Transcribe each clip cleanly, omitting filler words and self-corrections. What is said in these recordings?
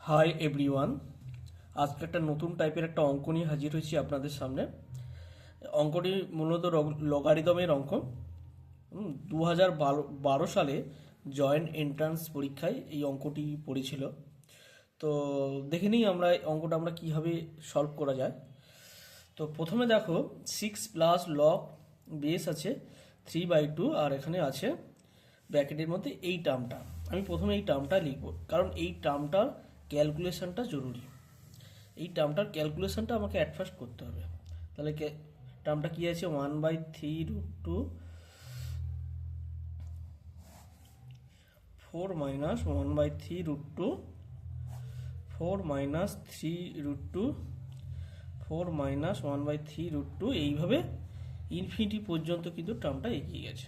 Hi everyone, আজকে একটা নতুন টাইপের একটা অঙ্ক নিয়ে হাজির হয়েছি আপনাদের সামনে। অঙ্কটি মূলত লগারিদমের অঙ্ক। 2012 সালে জয়েন্ট এন্ট্রান্স পরীক্ষায় এই অঙ্কটি পড়েছিল। তো দেখে নিই আমরা এই অঙ্কটা আমরা কীভাবে সলভ করা যায়। তো প্রথমে দেখো 6 + লগ বেস আছে 3/2, আর এখানে আছে ব্র্যাকেটের মধ্যে এই টার্মটা। আমি প্রথমে এই টার্মটা লিখব, কারণ এই টার্মটার ক্যালকুলেশনটা জরুরি। এই টার্মটার ক্যালকুলেশনটা আমাকে অ্যাট ফার্স্ট করতে হবে। তাহলে টার্মটা কী আছে, 1/3√2 4 - 1/3√2 4 - 3√2 4 - 1/3√2, এইভাবে ইনফিনিটি পর্যন্ত কিন্তু টার্মটা এগিয়ে গেছে।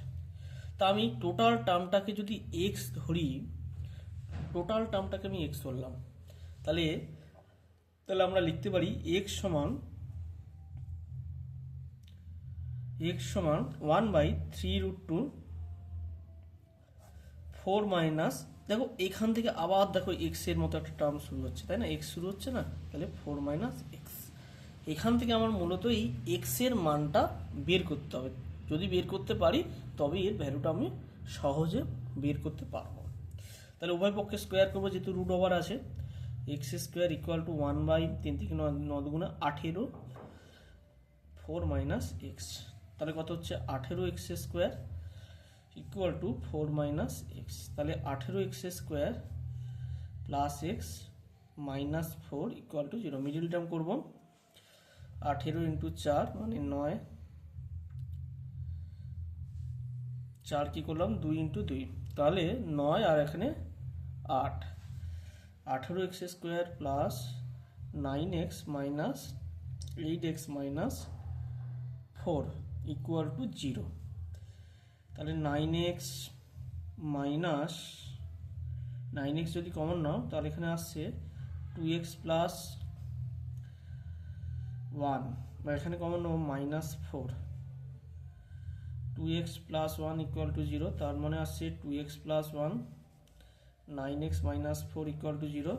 তা আমি টোটাল টার্মটাকে যদি এক্স ধরি, টোটাল টার্মটাকে আমি এক্স ধরলাম, তাহলে তাহলে আমরা লিখতে পারি এক্স সমান 1/3√2 4 মাইনাস, দেখো এখান থেকে আবার দেখো এক্স এর মতো একটা টার্ম শুরু হচ্ছে, তাই না? এক্স শুরু হচ্ছে না, তাহলে 4 - x। এখান থেকে আমার মূলত এই এক্স এর মানটা বের করতে হবে। যদি বের করতে পারি তবে এর ভ্যালুটা আমি সহজে বের করতে পারবো। তাহলে উভয় পক্ষে স্কোয়ার করবো, যেহেতু রুট ওভার আছে। x² = 1/3 থেকে 9 × 18 4 - x। তাহলে কত হচ্ছে 18x² = 4 - x। তাহলে 18x² + x - 4 = 0। মিডিল টার্ম করবো, 18 × 4 মানে 9, 4 কি করলাম 2 × 2, তাহলে 9 আর এখানে 8। 18x² + 9x - 8x - 4 = 0। তাহলে 9x যদি কমন নাও, তাহলে এখানে আসছে 2x + 1, বা এখানে কমন নেব -4। 2x + 1 = 0, তার মানে আসছে 2x + 1 9x - 4 = 0।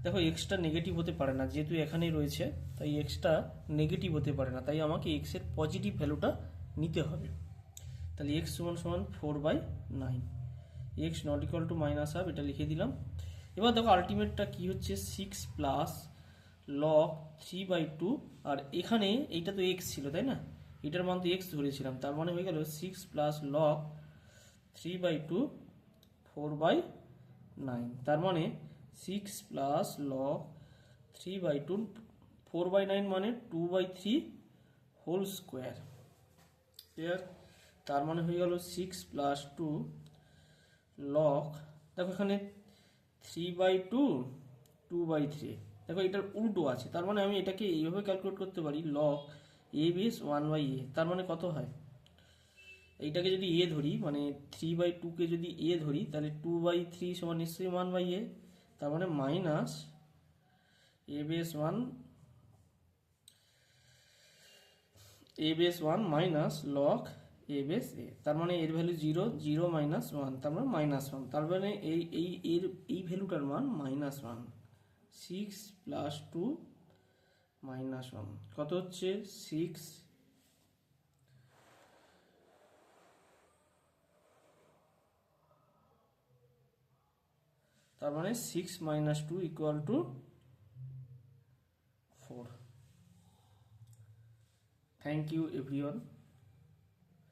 দেখো এক্সটা নেগেটিভ হতে পারে না, যেহেতু এখানেই রয়েছে, তাই এক্সটা নেগেটিভ হতে পারে না, তাই আমাকে এক্স এর পজিটিভ ভ্যালুটা নিতে হবে। তাহলে x = 4/9, x ≠ -1/2, এটা লিখে দিলাম। এবার দেখো আলটিমেটটা কি হচ্ছে, 6 + log 3/2, আর এখানে এইটা তো x ছিল, তাই না? এটার মান তো x ধরেছিলাম, তার মানে হয়ে গেল 6 + log 3/2 4/9। তার মানে 6 + log 3/2 4/9 মানে 2/3 হোল স্কোয়ার। ক্লিয়ার? তার মানে হয়ে গেল 6 + 2 log, দেখো এখানে 3/2 2/3, দেখো এটার উল্টো আছে, তার মানে আমি এটাকে এইভাবে ক্যালকুলেট করতে পারি, log a বেস 1/a। তার মানে কত হয়, এইটাকে যদি a ধরি, মানে 3/2 কে যদি a ধরি, তাহলে 2/3 সমান নিশ্চয়ই 1/a। তার মানে minus a base 1 minus log a base a। তার মানে এর ভ্যালু 0, 0 - 1, তার মানে -1। তার মানে এই ভ্যালুটার মান -1। 6 + 2 -1 কত হচ্ছে 6। তার মানে 6 - 2 = 4। Thank you everyone.